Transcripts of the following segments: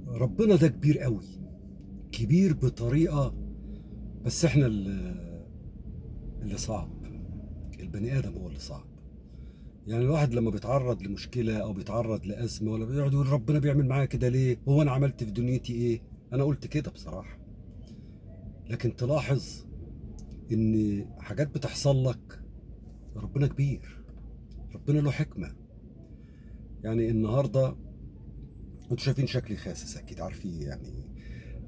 ربنا ده كبير قوي، كبير بطريقة. بس احنا اللي صعب، البني آدم هو اللي صعب. يعني الواحد لما بيتعرض لمشكلة أو بيتعرض لأزمة ولا بيقعد يقول ربنا بيعمل معايا كده ليه؟ هو أنا عملت في دنيتي إيه؟ أنا قلت كده بصراحة. لكن تلاحظ إن حاجات بتحصل لك، ربنا كبير، ربنا له حكمة. يعني النهاردة انتوا شايفين شكلي خاسس، أكيد عارفين يعني.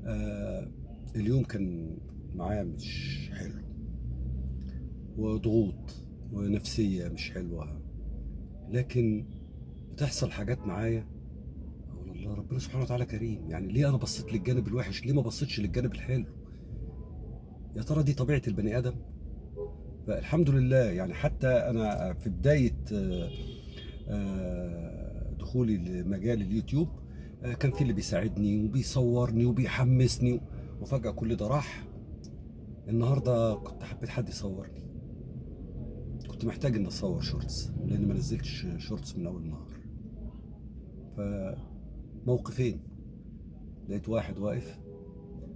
آه اليوم كان معايا مش حلو، وضغوط ونفسية مش حلوة. لكن بتحصل حاجات معايا اقول الله ربنا سبحانه وتعالى كريم. يعني ليه انا بصيت للجانب الوحش؟ ليه ما بصيتش للجانب الحلو؟ يا ترى دي طبيعة البني ادم؟ فالحمد لله. يعني حتى انا في بداية دخولي لمجال اليوتيوب، كان في اللي بيساعدني وبيصورني وبيحمسني، وفجأة كل ده راح. النهارده كنت حبيت حد يصورني، كنت محتاج اني اصور شورتس لان ما نزلتش شورتس من اول النهار. فموقفين، لقيت واحد واقف،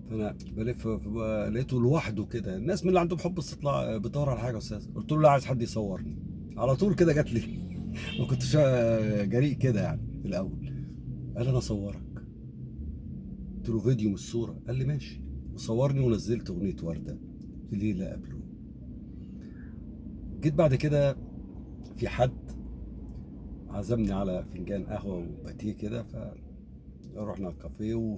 فانا بلف لقيته لوحده كده. الناس من اللي عندهم حب استطلاع بتدور على حاجه يا استاذ، قلت له لا، عايز حد يصورني. على طول كده جات لي. ما كنتش جريء كده يعني في الاول. قال انا اصورك. قلت له فيديو مش صوره؟ قال لي ماشي. وصورني ونزلت اغنيه ورده في ليله قبله. جيت بعد كده في حد عزمني على فنجان قهوه وباتيه كده، فرحنا الكافيه.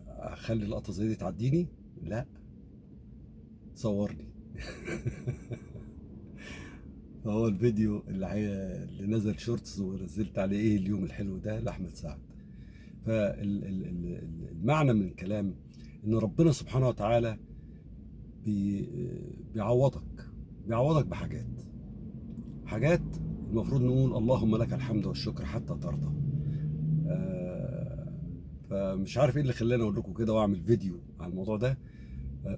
اخلي اللقطه زي دي تعديني؟ لا، صورني. فهو الفيديو اللي نزل شورتس ونزلت عليه ايه اليوم الحلو ده لاحمد سعد. فالمعنى من الكلام ان ربنا سبحانه وتعالى بي بيعوضك حاجات المفروض نقول اللهم لك الحمد والشكر حتى ترضى. آه، فمش عارف ايه اللي خلاني اقول لكم كده واعمل فيديو على الموضوع ده.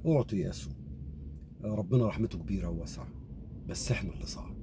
اعطي ياسو، ربنا رحمته كبيره وواسعه، بس احنا اللي صعب.